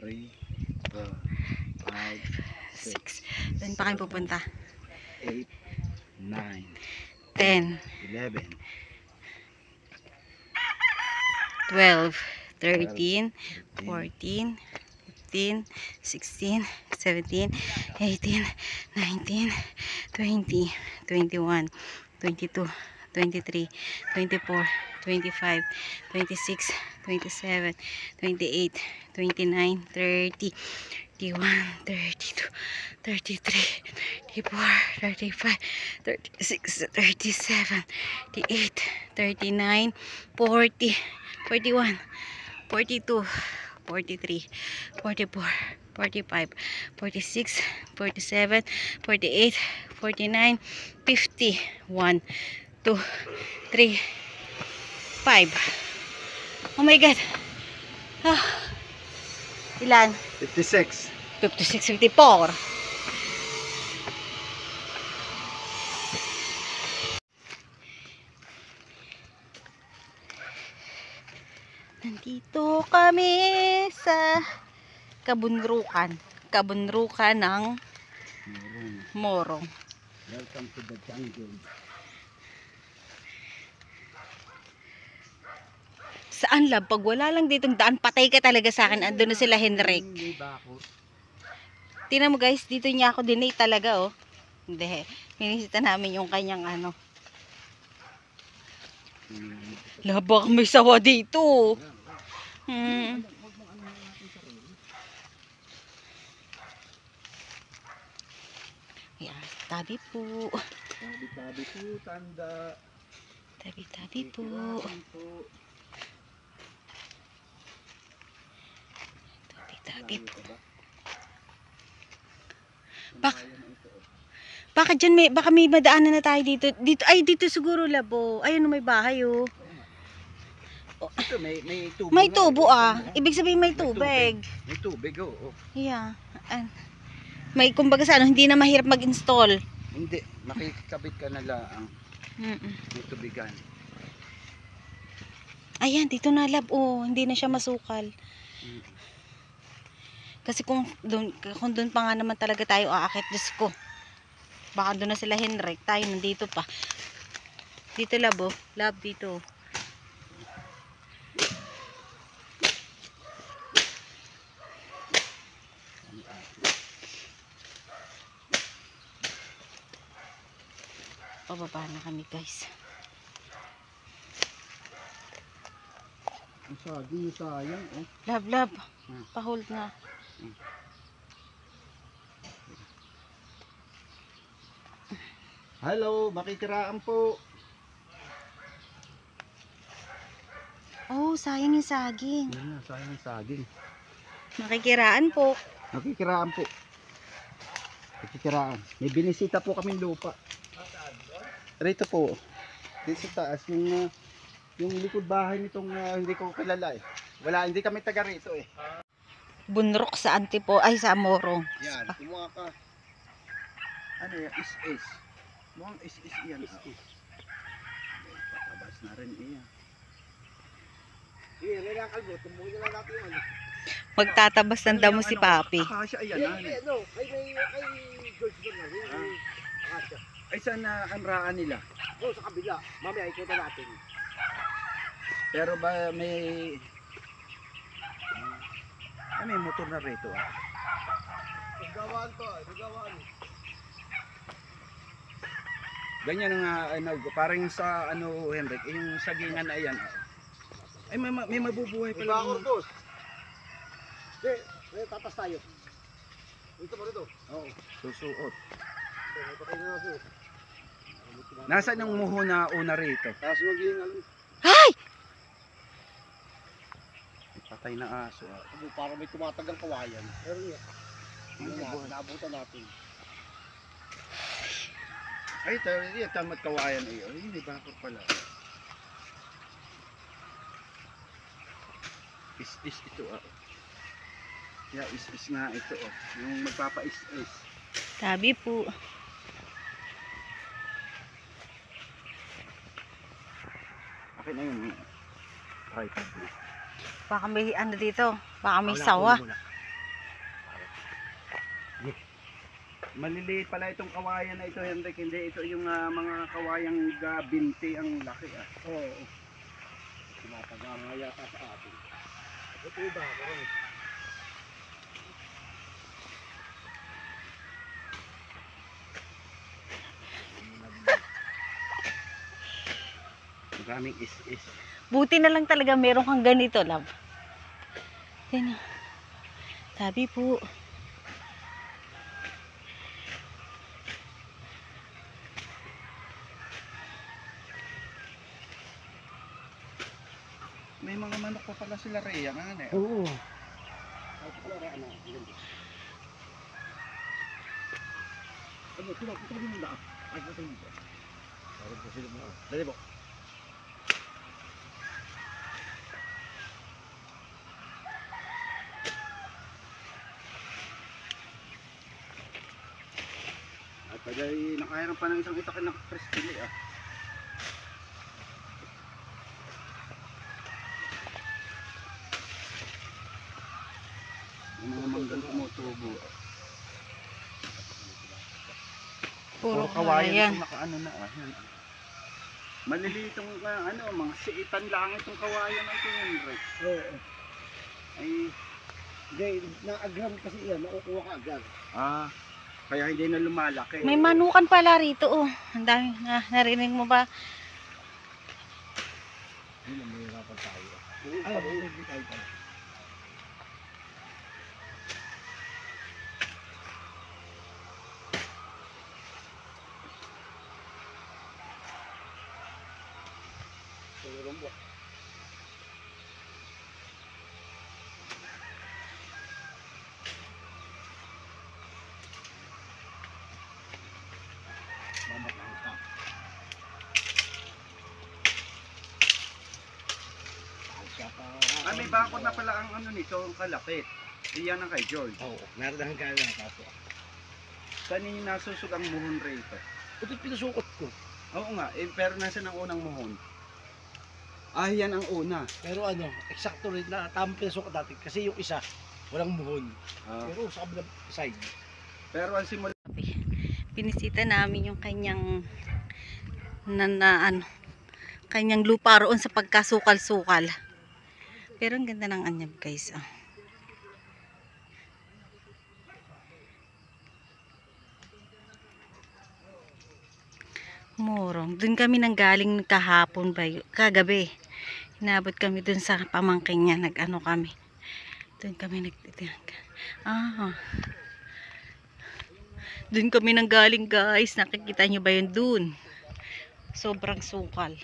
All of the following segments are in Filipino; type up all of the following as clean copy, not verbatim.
3, 4, 5, 6, 6. Doon pa kayo pupunta. 8, 9, 10, 11, 12, 13, 13, 14, 15, 16, 17, 18, 19, 20, 21, 22, 23, 24, 25, 26, 27, 28, 29, 30, 31, 32, 33, 34, 35, 36, 37, 38, 39, 40, 41, 42, 43, 44, 45, 46, 47, 48, 49, 50, 1, 2, 3, 5. Oh my God. Ah, ilan? 56. 56, 54. Nandito kami sa kabunrukan. Kabunrukan ng Morong. Welcome to the jungle. Saan lab? Pag wala lang ditong daan, patay ka talaga sa akin. Andun na sila Henrik. Hindi ba ako? Tingnan mo guys, dito niya ako dinate talaga oh. Hindi. Minisita namin yung kanyang ano. Laba may sawa dito. Yeah, tabi po. Tabi-tabi po, tanda. Tabi-tabi po. Tabi-tabi po. Baka dyan may, baka may madaanan na tayo dito. Dito, ay dito siguro labo. Ayun may bahay oh. Ito, may tubo. May tubo ah. Ibig sabihin may tubig. May tubig, oo. Yeah. May kumbaga sa ano, hindi na mahirap mag-install. Hindi, makikabit ka na lang. May tubigan. Ayan, dito na lab. Oh, hindi na siya masukal. Kasi kung doon pa nga naman talaga tayo aakit, Diyos ko. Baka doon na sila Henrik. Tayo nandito pa. Dito lab oh. Lab dito. Pababa na kami guys. Ang saging sayang oh. Lab. Pa-hold na. Hello, makikiraan po. Oh, sayang yung saging. Yan na, sayang ang saging. Makikiraan po. Makikiraan po. Makikiraan. May binisita po kaming lupa. Rito po. Dito sa taas yung likod bahay nitong hindi ko kilala eh. Wala, hindi kami taga rito eh. Bunrok sa Antipo, ay sa Morong. Yan, kumuha ka. Ano yan? Is. Mukhang is yan. Is. Patabas na rin iyan. Iya, kalbo, tumuhin na lang natin yan. Magtatabas ng damo si Papi. Akasya, ayan. Ano? Kay George doon na. Akasya. Ay, saan na ang raan nila? Oo, sa kabila. Mamaya, ikutan natin. Pero ba may... may motor na rito ah. Gawaan to, gawaan. Ganyan nga, parang sa ano, Henrik, yung sagingan na yan. Ay, may mabubuhay pala. May bakor, boss. May tatas tayo. Dito pa rito. Oo. Susuot. Nasaan yung muho na una rito? Aso maging Ay! Patay na aso. Para may tumatagang kawayan. Pero yan. Naabutan natin. Ay, tamat kawayan ay. Ay, may bakor pala. Is ito ah. Yeah, is nga ito oh. Yung magpapa-is. Tabi po. Akin na yung tripod. Baka may ano dito. Baka may sawa. Maliliit pala itong kawayan na ito, Henrik. Hindi ito yung mga kawayang binti ang laki ah. Oo. Tumatagamaya ka sa atin. Ito yung bako rin. Maraming is-is. Buti na lang talaga meron kang ganito, love. Yan. Sabi po. May mga manok pa pala sila Rhea nga eh. Oo. Ay, wala rin ano. Ano, ito mo na. Ay, ito mo. Parang po sila mo. Dali po. At pagay nakahiram pa ng isang itakin ng preskili ah. Yung mga manggang tumutubo. Puro kawayan kawayan. itong nakaano na ah. Yan. Maliliit itong mga siitan lang itong kawayan na ito Henrik. Oo. Ay, Hindi, na-agram kasi yan. Nakukuha ka agad. kaya hindi na lumalaki. May manukan pala rito, oh. Ang dami na, narinig mo ba? Hindi na mahirapan tayo. Ay, hindi tayo pala. May bakod na pala ang ano nito, ang kalapit. Iyan ang kay George. Oo, naradahan ka lang kaso. Saan yung nasusog ang muhon rito? Ito pinasukot ko. Oo nga, pero nasa ang unang muhon? Yan ang una. Pero ano, eksakto rin na tamang pinasukot natin. Kasi yung isa, walang muhon. Ah, Pero sa kabilang side. pero ang simula, Pinisita namin yung kanyang kanyang lupa roon sa pagkasukal-sukal. Pero ang ganda ng anyab, guys. Ah. Morong. Doon kami nanggaling kahapon ba, kagabi. Inabot kami doon sa pamangking niya. Nag-ano kami. Doon kami doon kami nanggaling, guys. Nakikita nyo ba yun doon? Sobrang sukal.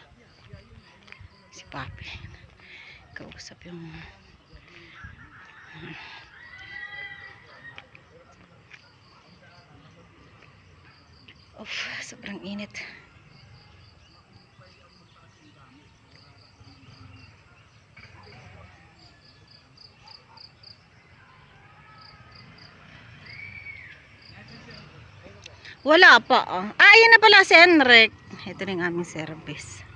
Si Papi. Kausap yung sobrang init. Wala pa. Ayan na pala si Enric. Ito na yung aming service.